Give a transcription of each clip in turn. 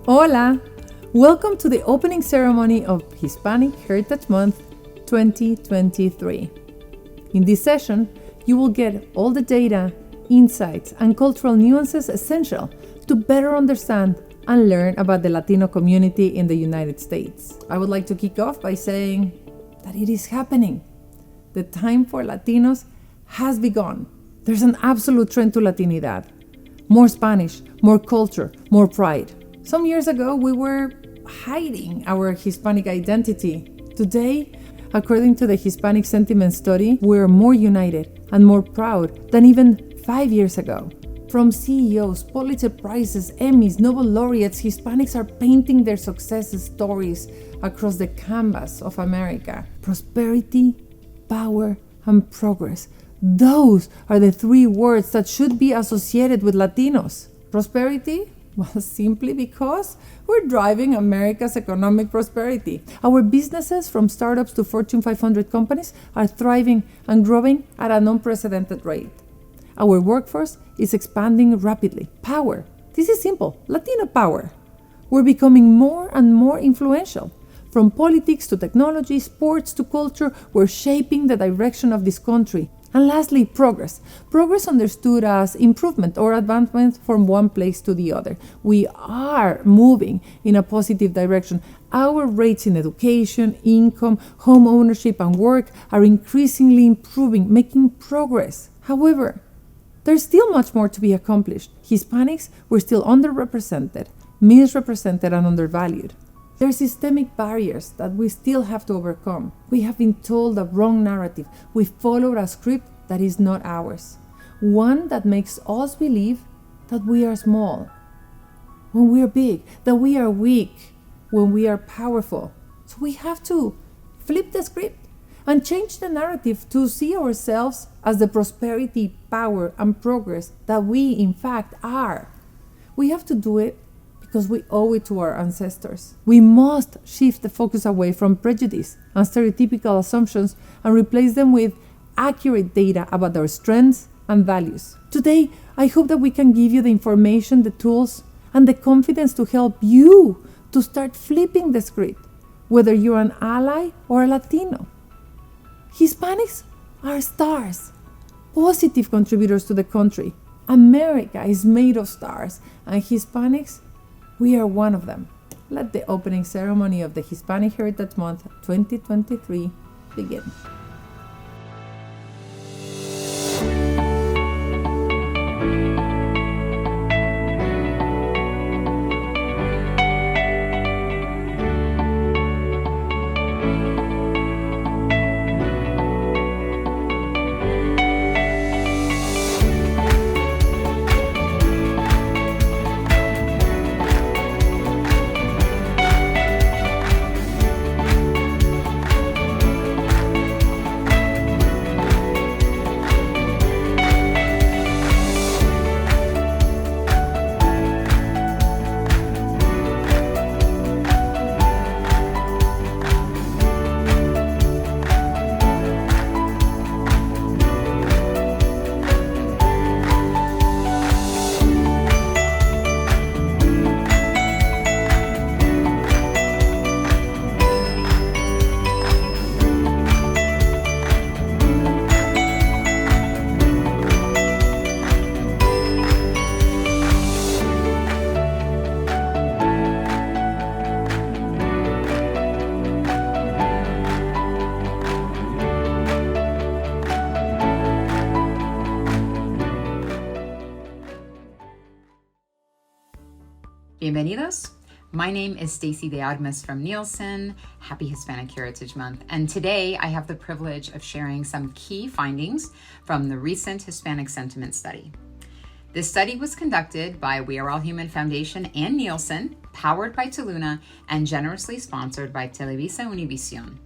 Hola! Welcome to the opening ceremony of Hispanic Heritage Month 2023. In this session, you will get all the data, insights, and cultural nuances essential to better understand and learn about the Latino community in the United States. I would like to kick off by saying that it is happening. The time for Latinos has begun. There's an absolute trend to Latinidad. More Spanish, more culture, more pride. Some years ago, we were hiding our Hispanic identity. Today, according to the Hispanic Sentiment Study, we're more united and more proud than even 5 years ago. From CEOs, Pulitzer Prizes, Emmys, Nobel laureates, Hispanics are painting their success stories across the canvas of America. Prosperity, power, and progress. Those are the three words that should be associated with Latinos. Prosperity? Well, simply because we're driving America's economic prosperity. Our businesses, from startups to Fortune 500 companies, are thriving and growing at an unprecedented rate. Our workforce is expanding rapidly. Power. This is simple. Latino power. We're becoming more and more influential. From politics to technology, sports to culture, we're shaping the direction of this country. And lastly, progress. Progress understood as improvement or advancement from one place to the other. We are moving in a positive direction. Our rates in education, income, home ownership, and work are increasingly improving, making progress. However, there's still much more to be accomplished. Hispanics were still underrepresented, misrepresented, and undervalued. There are systemic barriers that we still have to overcome. We have been told a wrong narrative. We followed a script that is not ours. One that makes us believe that we are small, when we are big, that we are weak, when we are powerful. So we have to flip the script and change the narrative to see ourselves as the prosperity, power, and progress that we in fact are. We have to do it because we owe it to our ancestors. We must shift the focus away from prejudice and stereotypical assumptions and replace them with accurate data about our strengths and values. Today, I hope that we can give you the information, the tools, and the confidence to help you to start flipping the script, whether you're an ally or a Latino. Hispanics are stars, positive contributors to the country. America is made of stars, and Hispanics, we are one of them. Let the opening ceremony of the Hispanic Heritage Month 2023 begin. Bienvenidos. My name is Stacy de Armas from Nielsen. Happy Hispanic Heritage Month. And today I have the privilege of sharing some key findings from the recent Hispanic Sentiment Study. This study was conducted by We Are All Human Foundation and Nielsen, powered by Tuluna, and generously sponsored by Televisa Univision.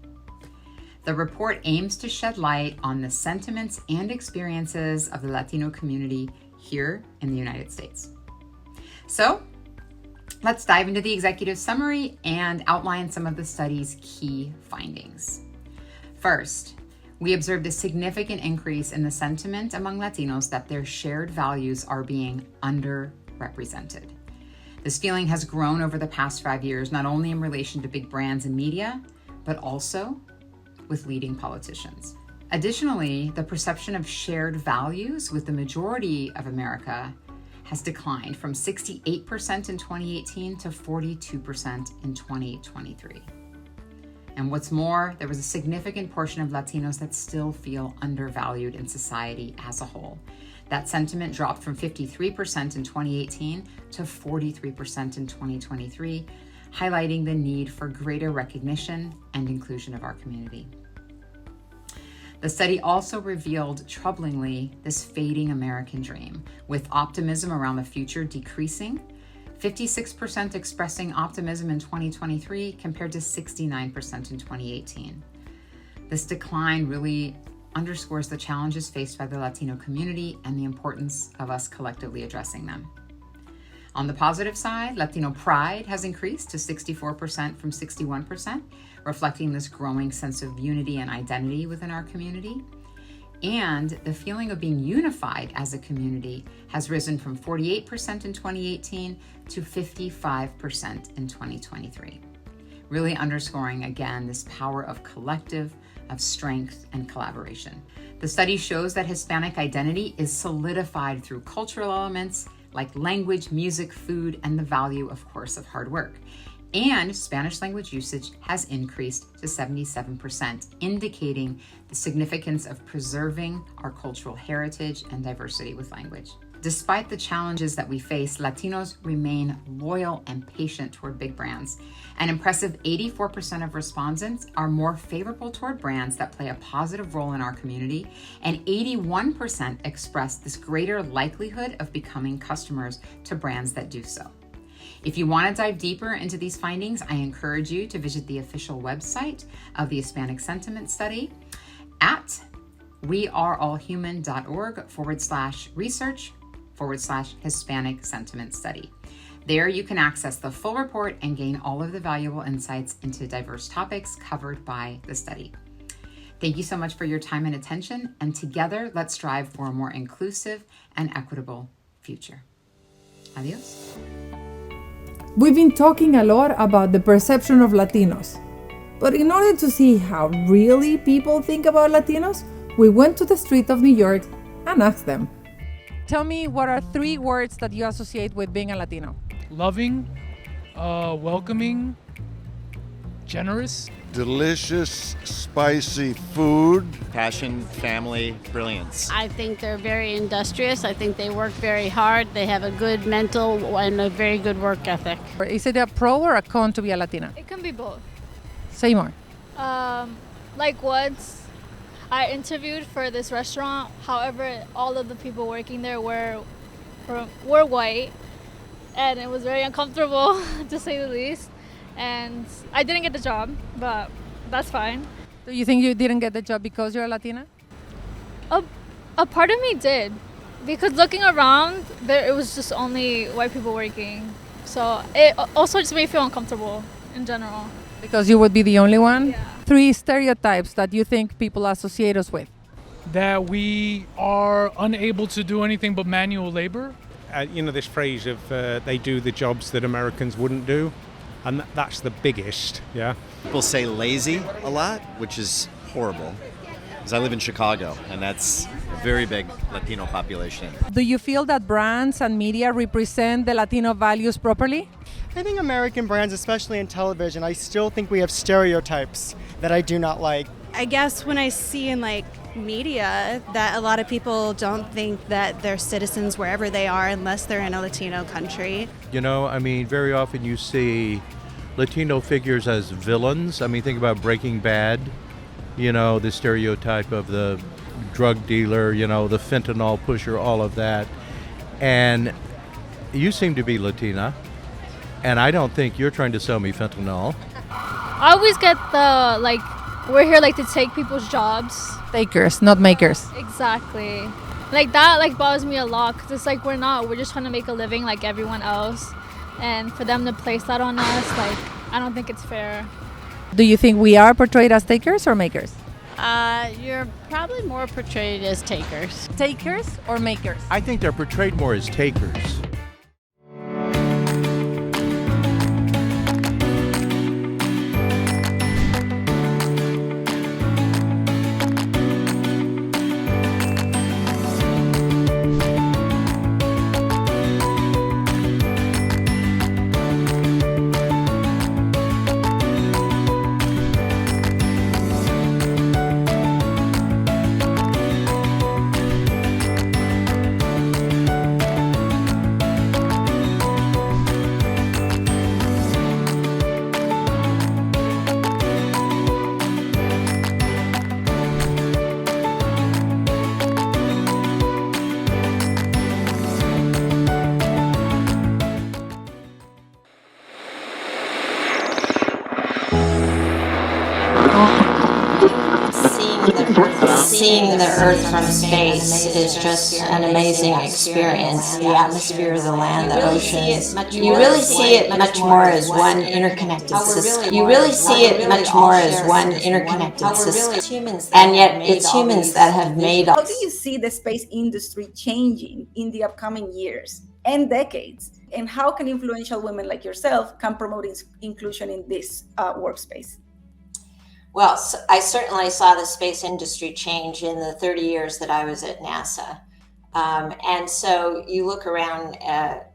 The report aims to shed light on the sentiments and experiences of the Latino community here in the United States. So, let's dive into the executive summary and outline some of the study's key findings. First, we observed a significant increase in the sentiment among Latinos that their shared values are being underrepresented. This feeling has grown over the past 5 years, not only in relation to big brands and media, but also with leading politicians. Additionally, the perception of shared values with the majority of America has declined from 68% in 2018 to 42% in 2023. And what's more, there was a significant portion of Latinos that still feel undervalued in society as a whole. That sentiment dropped from 53% in 2018 to 43% in 2023, highlighting the need for greater recognition and inclusion of our community. The study also revealed, troublingly, this fading American dream, with optimism around the future decreasing, 56% expressing optimism in 2023 compared to 69% in 2018. This decline really underscores the challenges faced by the Latino community and the importance of us collectively addressing them. On the positive side, Latino pride has increased to 64% from 61%, reflecting this growing sense of unity and identity within our community. And the feeling of being unified as a community has risen from 48% in 2018 to 55% in 2023, really underscoring again this power of collective, of strength and collaboration. The study shows that Hispanic identity is solidified through cultural elements like language, music, food, and the value, of course, of hard work. And Spanish language usage has increased to 77%, indicating the significance of preserving our cultural heritage and diversity with language. Despite the challenges that we face, Latinos remain loyal and patient toward big brands. An impressive 84% of respondents are more favorable toward brands that play a positive role in our community, and 81% express this greater likelihood of becoming customers to brands that do so. If you want to dive deeper into these findings, I encourage you to visit the official website of the Hispanic Sentiment Study at weareallhuman.org/research/Hispanic Sentiment Study. There you can access the full report and gain all of the valuable insights into diverse topics covered by the study. Thank you so much for your time and attention, and together let's strive for a more inclusive and equitable future. Adios. We've been talking a lot about the perception of Latinos, but in order to see how really people think about Latinos, we went to the street of New York and asked them. Tell me, what are 3 words that you associate with being a Latino? Loving, welcoming, generous. Delicious, spicy food. Passion, family, brilliance. I think they're very industrious. I think they work very hard. They have a good mental and a very good work ethic. Is it a pro or a con to be a Latina? It can be both. Say more. Like once I interviewed for this restaurant, however, all of the people working there were white, and it was very uncomfortable to say the least. And I didn't get the job, but that's fine. Do you think you didn't get the job because you're a Latina? A part of me did, because looking around, it was just only white people working. So it also just made me feel uncomfortable in general. Because you would be the only one? Yeah. 3 stereotypes that you think people associate us with. That we are unable to do anything but manual labor. This phrase of they do the jobs that Americans wouldn't do. And that's the biggest, yeah. People say lazy a lot, which is horrible. Because I live in Chicago, and that's a very big Latino population. Do you feel that brands and media represent the Latino values properly? I think American brands, especially in television, I still think we have stereotypes that I do not like. I guess when I see in media that a lot of people don't think that they're citizens wherever they are unless they're in a Latino country. Very often you see Latino figures as villains. Think about Breaking Bad, the stereotype of the drug dealer, the fentanyl pusher, all of that. And you seem to be Latina, and I don't think you're trying to sell me fentanyl. I always get the, we're here, to take people's jobs. Takers, not makers. Exactly. That, bothers me a lot, because it's we're just trying to make a living like everyone else. And for them to place that on us, I don't think it's fair. Do you think we are portrayed as takers or makers? You're probably more portrayed as takers. Takers or makers? I think they're portrayed more as takers. seeing the Earth from space is just an amazing experience. The atmosphere, the land, the oceans. You really see it much more as one interconnected system. You really see it much more as one interconnected system. And yet it's humans that have made all. How do you see the space industry changing in the upcoming years and decades? And how can influential women like yourself can promote inclusion in this workspace? Well, I certainly saw the space industry change in the 30 years that I was at NASA. And so you look around,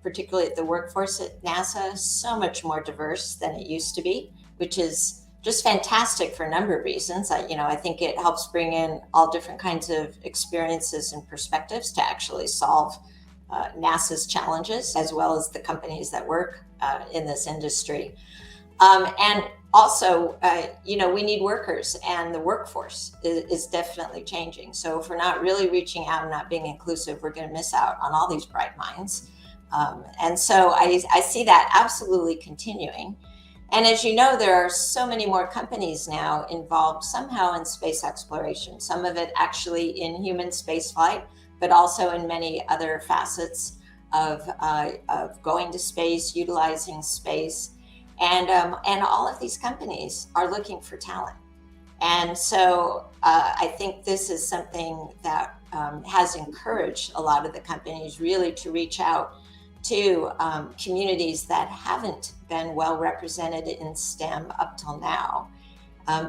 particularly at the workforce at NASA, so much more diverse than it used to be, which is just fantastic for a number of reasons. I think it helps bring in all different kinds of experiences and perspectives to actually solve NASA's challenges, as well as the companies that work in this industry. And also, we need workers, and the workforce is definitely changing. So if we're not really reaching out and not being inclusive, we're going to miss out on all these bright minds. And so I see that absolutely continuing. And as you know, there are so many more companies now involved somehow in space exploration, some of it actually in human spaceflight, but also in many other facets of going to space, utilizing space. And all of these companies are looking for talent. And so I think this is something that has encouraged a lot of the companies really to reach out to communities that haven't been well represented in STEM up till now,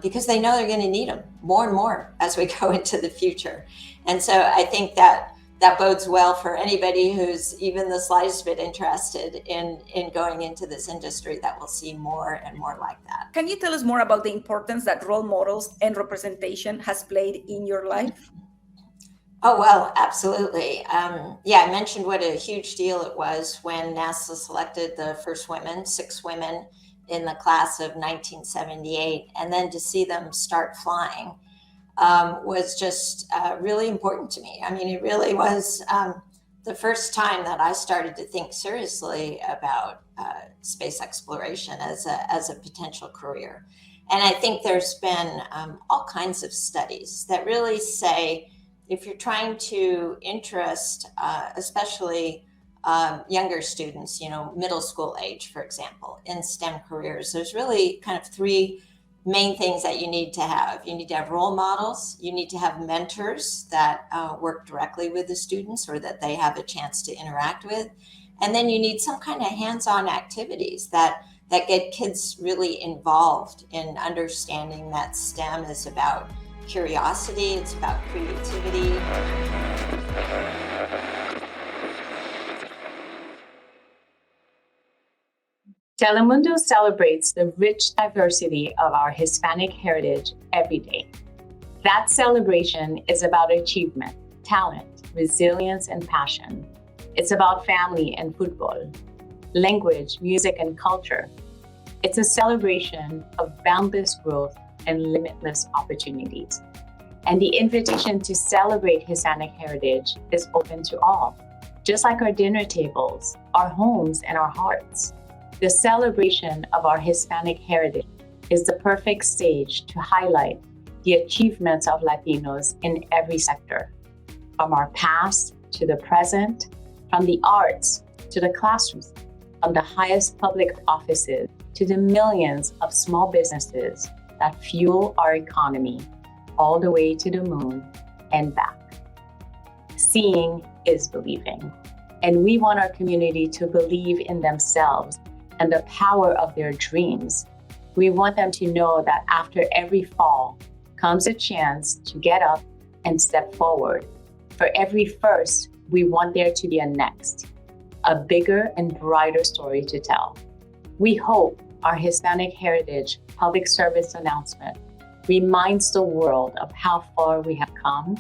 because they know they're going to need them more and more as we go into the future. And so I think that bodes well for anybody who's even the slightest bit interested in going into this industry, that will see more and more like that. Can you tell us more about the importance that role models and representation has played in your life? Oh, well, absolutely. I mentioned what a huge deal it was when NASA selected the first women, 6 women in the class of 1978, and then to see them start flying was just really important to me. I mean, it really was the first time that I started to think seriously about space exploration as a potential career. And I think there's been all kinds of studies that really say, if you're trying to interest, especially younger students, middle school age, for example, in STEM careers, there's really kind of 3 main things that you need to have. You need to have role models. You need to have mentors that work directly with the students or that they have a chance to interact with. And then you need some kind of hands-on activities that get kids really involved in understanding that STEM is about curiosity, it's about creativity. Telemundo celebrates the rich diversity of our Hispanic heritage every day. That celebration is about achievement, talent, resilience, and passion. It's about family and football, language, music, and culture. It's a celebration of boundless growth and limitless opportunities. And the invitation to celebrate Hispanic heritage is open to all, just like our dinner tables, our homes, and our hearts. The celebration of our Hispanic heritage is the perfect stage to highlight the achievements of Latinos in every sector, from our past to the present, from the arts to the classrooms, from the highest public offices to the millions of small businesses that fuel our economy, all the way to the moon and back. Seeing is believing, and we want our community to believe in themselves and the power of their dreams. We want them to know that after every fall comes a chance to get up and step forward. For every first, we want there to be a next, a bigger and brighter story to tell. We hope our Hispanic Heritage Public Service announcement reminds the world of how far we have come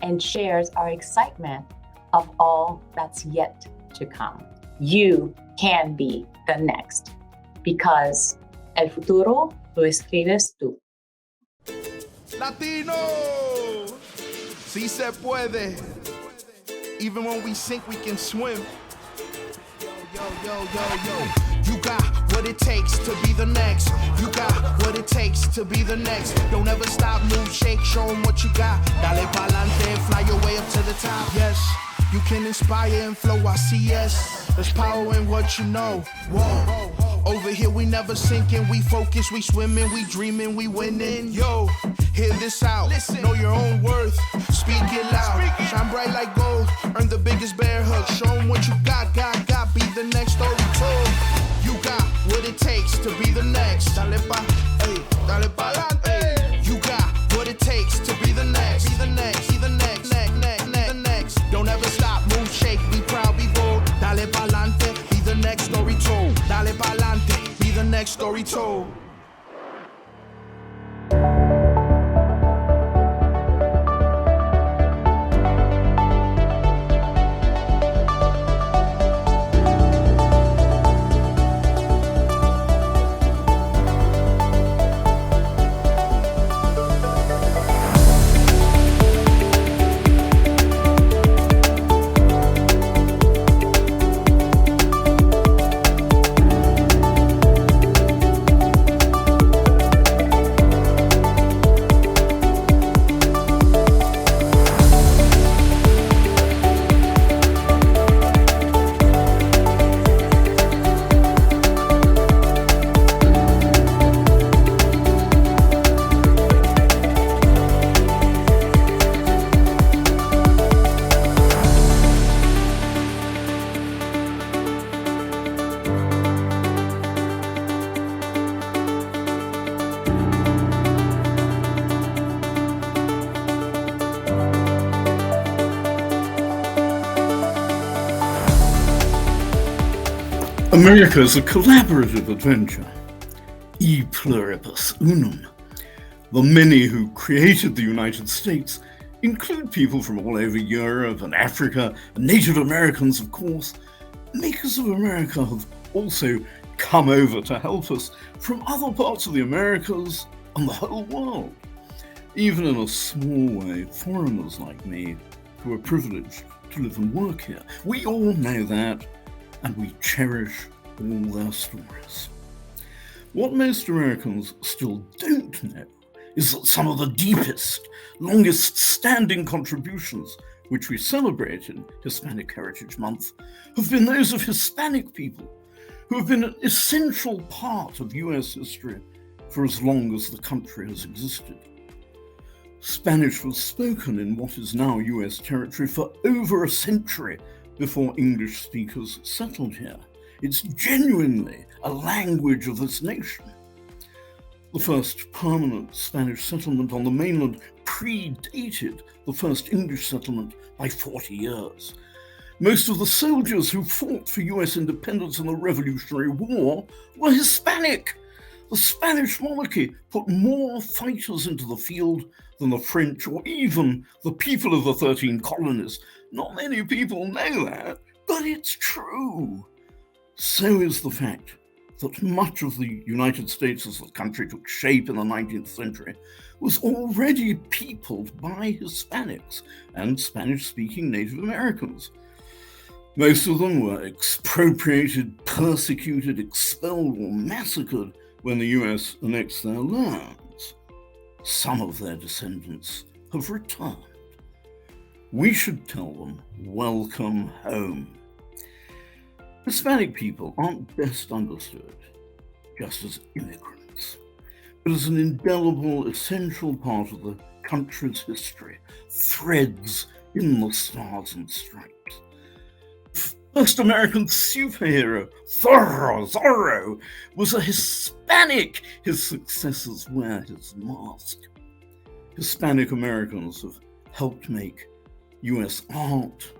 and shares our excitement of all that's yet to come. You can be the next, because el futuro lo escribes tú. Latino, sí se puede. Even when we sink, we can swim. You got what it takes to be the next. You got what it takes to be the next. Don't ever stop, move, shake, show them what you got. Dale pa'lante, fly your way up to the top. Yes, you can inspire and flow. I see yes. There's power in what you know. Whoa. Over here we never sinking, we focus, we swimming, we dreaming, we winning. Yo, hear this out. Listen. Know your own worth. Speak it loud. Shine bright like gold. Earn the biggest bear hug. Show them what you got. Be the next story told. You got what it takes to be the next. Dale pa'lante. You got what it takes to be the next. Be the next. Be the next. Next. Don't ever stop. Move, shake. Be proud. Be bold. Dale pa'lante. Be the next story told. Dale pa'lante. Be the next story told. America is a collaborative adventure. E pluribus unum. The many who created the United States include people from all over Europe and Africa, and Native Americans, of course. Makers of America have also come over to help us from other parts of the Americas and the whole world. Even in a small way, foreigners like me, who are privileged to live and work here, we all know that, and we cherish all their stories. What most Americans still don't know is that some of the deepest, longest standing contributions which we celebrate in Hispanic Heritage Month have been those of Hispanic people who have been an essential part of US history for as long as the country has existed. Spanish was spoken in what is now US territory for over a century before English speakers settled here. It's genuinely a language of this nation. The first permanent Spanish settlement on the mainland predated the first English settlement by 40 years. Most of the soldiers who fought for US independence in the Revolutionary War were Hispanic. The Spanish monarchy put more fighters into the field than the French or even the people of the 13 colonies. Not many people know that, but it's true. So is the fact that much of the United States as the country took shape in the 19th century was already peopled by Hispanics and Spanish-speaking Native Americans. Most of them were expropriated, persecuted, expelled, or massacred when the US annexed their lands. Some of their descendants have returned. We should tell them, welcome home. Hispanic people aren't best understood just as immigrants, but as an indelible, essential part of the country's history, threads in the stars and stripes. First American superhero, Zorro, was a Hispanic. His successors wear his mask. Hispanic Americans have helped make US art,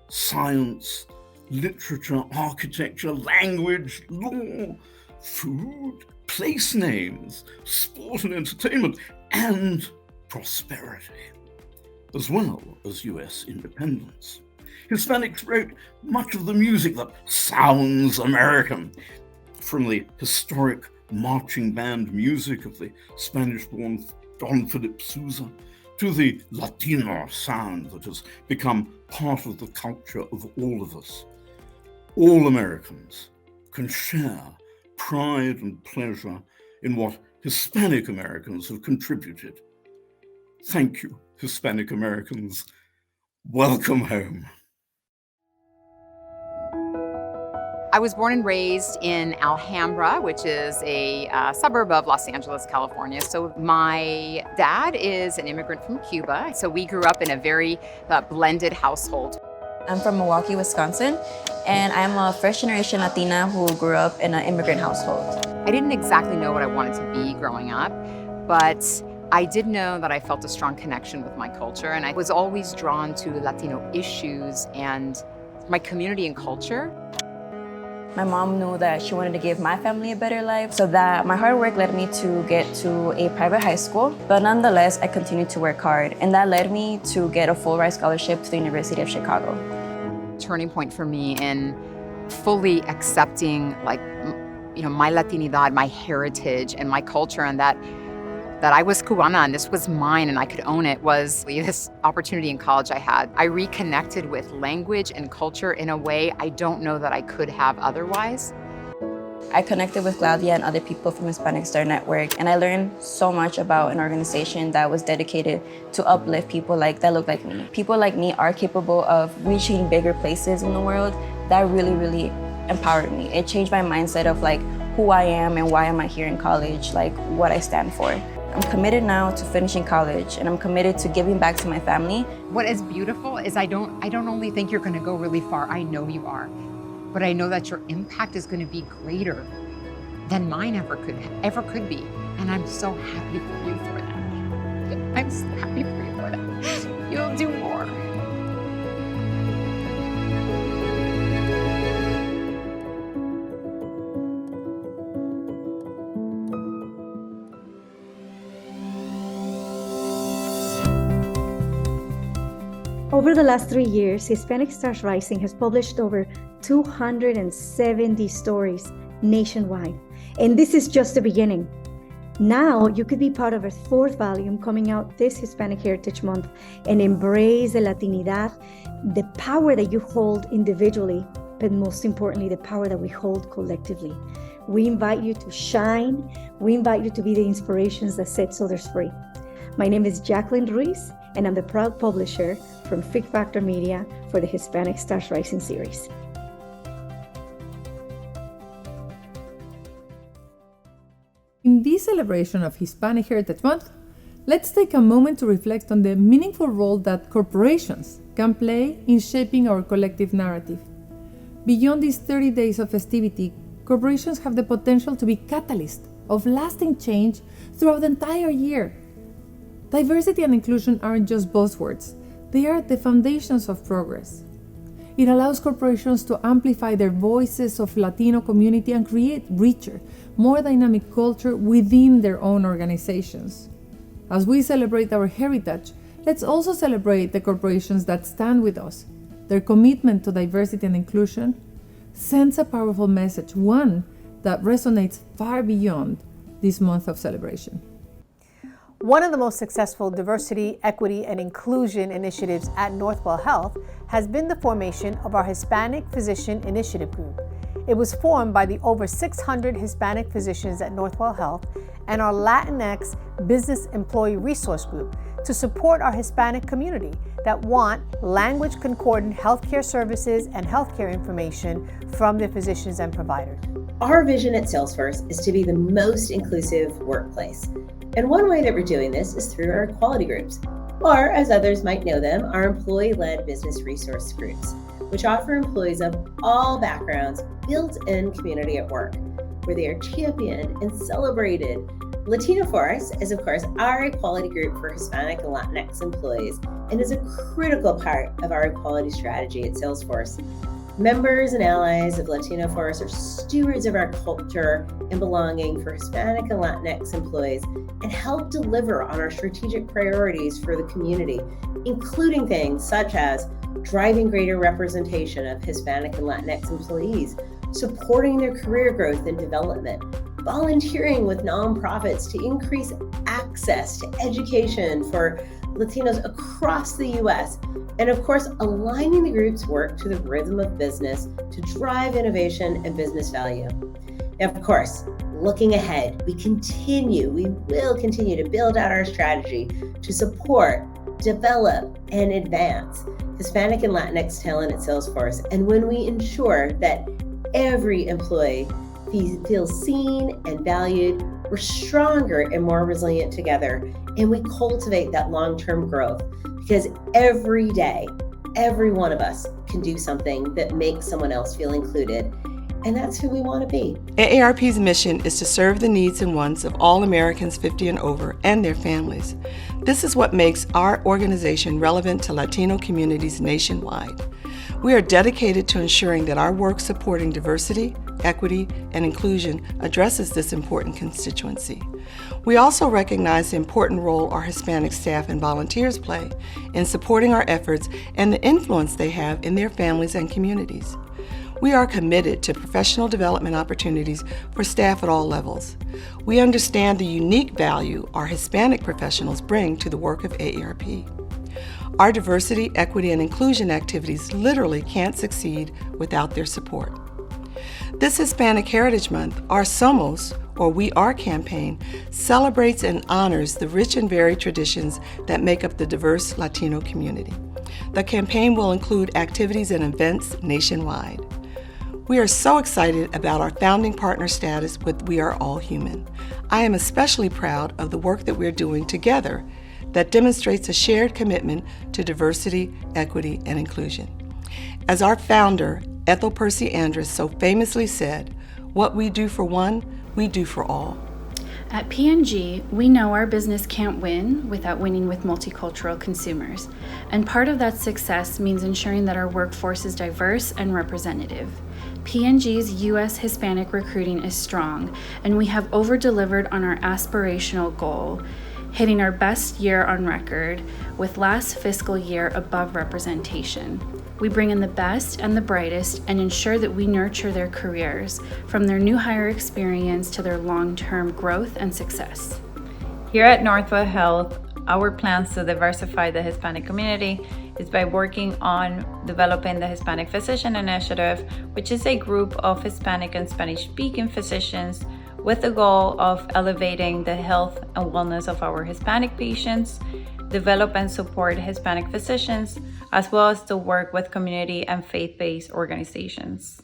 science, literature, architecture, language, law, food, place names, sport and entertainment, and prosperity, as well as US independence. Hispanics wrote much of the music that sounds American, from the historic marching band music of the Spanish-born Don Philip Sousa to the Latino sound that has become part of the culture of all of us. all Americans can share pride and pleasure in what Hispanic Americans have contributed. Thank you, Hispanic Americans. Welcome home. I was born and raised in Alhambra, which is a suburb of Los Angeles, California. So my dad is an immigrant from Cuba. So we grew up in a very blended household. I'm from Milwaukee, Wisconsin, and I'm a first-generation Latina who grew up in an immigrant household. I didn't exactly know what I wanted to be growing up, but I did know that I felt a strong connection with my culture, and I was always drawn to Latino issues and my community and culture. My mom knew that she wanted to give my family a better life, so that my hard work led me to get to a private high school. But nonetheless, I continued to work hard, and that led me to get a full-ride scholarship to the University of Chicago. Turning point for me in fully accepting, like, my Latinidad, my heritage, and my culture, and that I was Cubana and this was mine and I could own it, was this opportunity in college I had. I reconnected with language and culture in a way I don't know that I could have otherwise. I connected with Claudia and other people from Hispanic Star Network, and I learned so much about an organization that was dedicated to uplift people that look like me. People like me are capable of reaching bigger places in the world. That really, really empowered me. It changed my mindset of who I am and why am I here in college, what I stand for. I'm committed now to finishing college, and I'm committed to giving back to my family. What is beautiful is I don't only think you're going to go really far, I know you are. But I know that your impact is going to be greater than mine ever could be. And I'm so happy for you for that. I'm so happy for you for that. You'll do more. Over the last 3 years, Hispanic Stars Rising has published over 270 stories nationwide. And this is just the beginning. Now you could be part of a 4th volume coming out this Hispanic Heritage Month and embrace the Latinidad, the power that you hold individually, but most importantly, the power that we hold collectively. We invite you to shine. We invite you to be the inspirations that sets others free. My name is Jacqueline Ruiz, and I'm the proud publisher from Fig Factor Media for the Hispanic Stars Rising series. In this celebration of Hispanic Heritage Month, let's take a moment to reflect on the meaningful role that corporations can play in shaping our collective narrative. Beyond these 30 days of festivity, corporations have the potential to be catalysts of lasting change throughout the entire year. Diversity and inclusion aren't just buzzwords, they are the foundations of progress. It allows corporations to amplify their voices of Latino community and create richer, more dynamic culture within their own organizations. As we celebrate our heritage, let's also celebrate the corporations that stand with us. Their commitment to diversity and inclusion sends a powerful message, one that resonates far beyond this month of celebration. One of the most successful diversity, equity, and inclusion initiatives at Northwell Health has been the formation of our Hispanic Physician Initiative Group. It was formed by the over 600 Hispanic physicians at Northwell Health and our Latinx Business Employee Resource Group to support our Hispanic community that want language concordant healthcare services and healthcare information from their physicians and providers. Our vision at Salesforce is to be the most inclusive workplace. And one way that we're doing this is through our equality groups, or as others might know them, our employee-led business resource groups, which offer employees of all backgrounds built-in community at work, where they are championed and celebrated. Latino Force is, of course, our equality group for Hispanic and Latinx employees and is a critical part of our equality strategy at Salesforce. Members and allies of Latino Force are stewards of our culture and belonging for Hispanic and Latinx employees and help deliver on our strategic priorities for the community, including things such as driving greater representation of Hispanic and Latinx employees, supporting their career growth and development, volunteering with nonprofits to increase access to education for Latinos across the U.S., And of course, aligning the group's work to the rhythm of business to drive innovation and business value. Now, of course, looking ahead, we will continue to build out our strategy to support, develop, and advance Hispanic and Latinx talent at Salesforce. And when we ensure that every employee feels seen and valued, we're stronger and more resilient together, and we cultivate that long-term growth, because every day, every one of us can do something that makes someone else feel included, and that's who we want to be. AARP's mission is to serve the needs and wants of all Americans 50 and over and their families. This is what makes our organization relevant to Latino communities nationwide. We are dedicated to ensuring that our work supporting diversity, equity, and inclusion addresses this important constituency. We also recognize the important role our Hispanic staff and volunteers play in supporting our efforts and the influence they have in their families and communities. We are committed to professional development opportunities for staff at all levels. We understand the unique value our Hispanic professionals bring to the work of AARP. Our diversity, equity, and inclusion activities literally can't succeed without their support. This Hispanic Heritage Month, our Somos, or We Are campaign, celebrates and honors the rich and varied traditions that make up the diverse Latino community. The campaign will include activities and events nationwide. We are so excited about our founding partner status with We Are All Human. I am especially proud of the work that we're doing together that demonstrates a shared commitment to diversity, equity, and inclusion. As our founder, Ethel Percy Andrus, so famously said, "What we do for one, we do for all." At P&G, we know our business can't win without winning with multicultural consumers, and part of that success means ensuring that our workforce is diverse and representative. P&G's U.S. Hispanic recruiting is strong, and we have over-delivered on our aspirational goal, hitting our best year on record with last fiscal year above representation. We bring in the best and the brightest and ensure that we nurture their careers, from their new hire experience to their long-term growth and success. Here at Northwell Health, our plans to diversify the Hispanic community is by working on developing the Hispanic Physician Initiative, which is a group of Hispanic and Spanish-speaking physicians with the goal of elevating the health and wellness of our Hispanic patients, develop and support Hispanic physicians, as well as to work with community and faith-based organizations.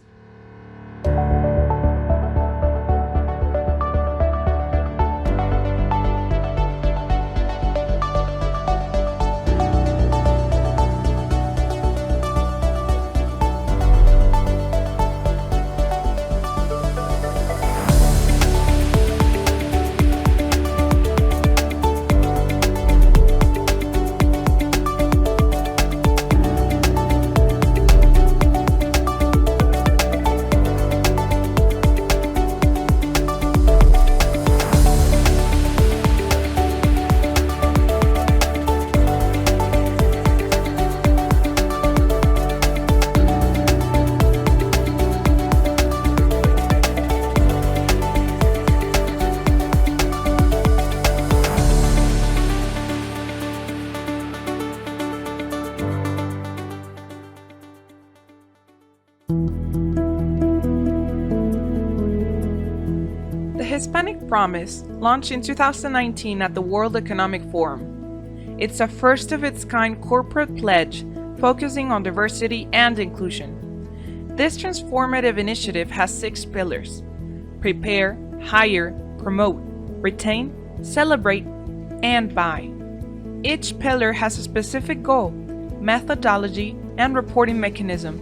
The Hispanic Promise launched in 2019 at the World Economic Forum. It's a first-of-its-kind corporate pledge focusing on diversity and inclusion. This transformative initiative has 6 pillars: prepare, hire, promote, retain, celebrate, and buy. Each pillar has a specific goal, methodology, and reporting mechanism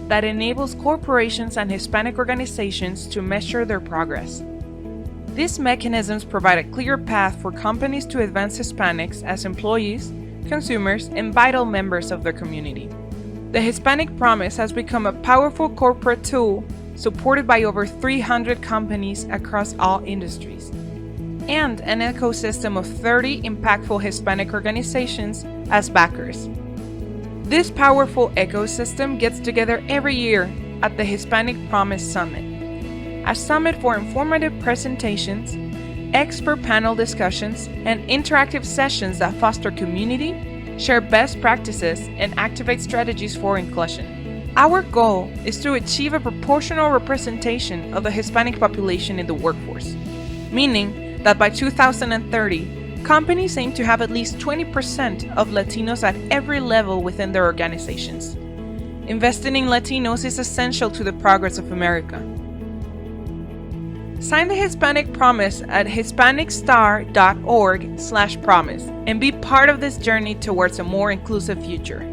that enables corporations and Hispanic organizations to measure their progress. These mechanisms provide a clear path for companies to advance Hispanics as employees, consumers, and vital members of their community. The Hispanic Promise has become a powerful corporate tool supported by over 300 companies across all industries, and an ecosystem of 30 impactful Hispanic organizations as backers. This powerful ecosystem gets together every year at the Hispanic Promise Summit, a summit for informative presentations, expert panel discussions, and interactive sessions that foster community, share best practices, and activate strategies for inclusion. Our goal is to achieve a proportional representation of the Hispanic population in the workforce, meaning that by 2030, companies aim to have at least 20% of Latinos at every level within their organizations. Investing in Latinos is essential to the progress of America. Sign the Hispanic Promise at hispanicstar.org/promise and be part of this journey towards a more inclusive future.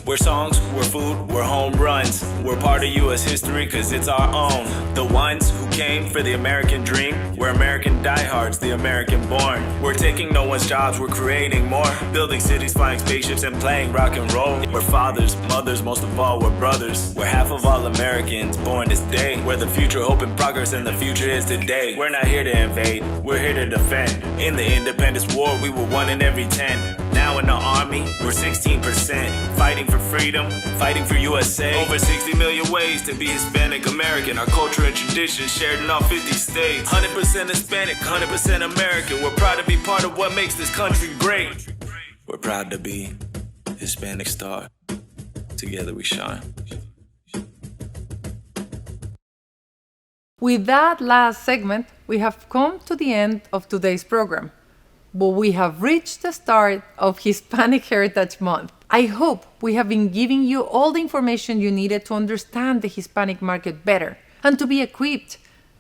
We're songs, we're food, we're home runs. We're part of U.S. history cause it's our own. The ones who came for the American dream. We're American diehards, the American born. We're taking no one's jobs, we're creating more. Building cities, flying spaceships and playing rock and roll. We're fathers, mothers, most of all we're brothers. We're half of all Americans born this day. We're the future, hope and progress, and the future is today. We're not here to invade, we're here to defend. In the independence war, we were 1 in every 10. Now in the army, we're 16%. Fighting for freedom, fighting for USA. Over 60 million ways to be Hispanic American. Our culture and traditions shared in all 50 states. 100% Hispanic, 100% American. We're proud to be part of what makes this country great. We're proud to be Hispanic Star. Together we shine. With that last segment, we have come to the end of today's program. But we have reached the start of Hispanic Heritage Month. I hope we have been giving you all the information you needed to understand the Hispanic market better and to be equipped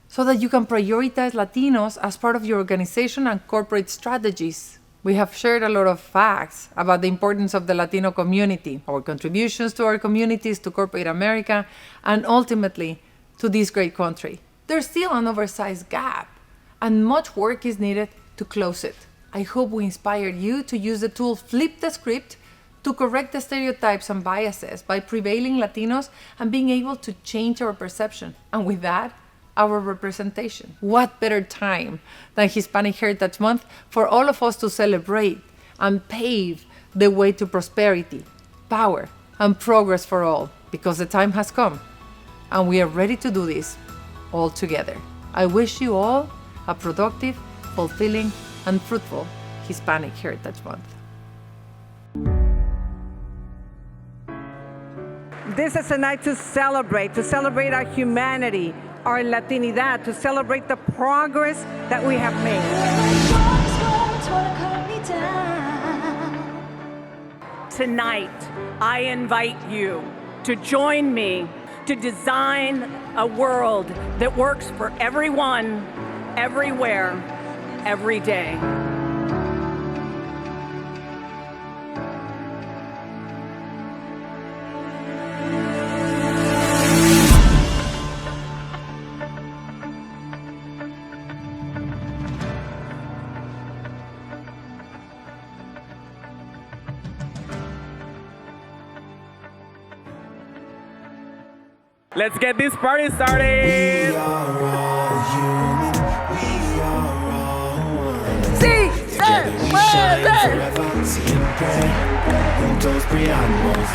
so that you can prioritize Latinos as part of your organization and corporate strategies. We have shared a lot of facts about the importance of the Latino community, our contributions to our communities, to corporate America, and ultimately to this great country. There's still an oversized gap, and much work is needed to close it. I hope we inspired you to use the tool Flip the Script to correct the stereotypes and biases by prevailing Latinos and being able to change our perception. And with that, our representation. What better time than Hispanic Heritage Month for all of us to celebrate and pave the way to prosperity, power, and progress for all, because the time has come and we are ready to do this all together. I wish you all a productive, fulfilling, and fruitful Hispanic Heritage Month. This is a night to celebrate our humanity, our Latinidad, to celebrate the progress that we have made. Tonight, I invite you to join me to design a world that works for everyone, everywhere, every day. Let's get this party started! We are all human. We are all one. Together we shine forever. Siempre juntos brillamos.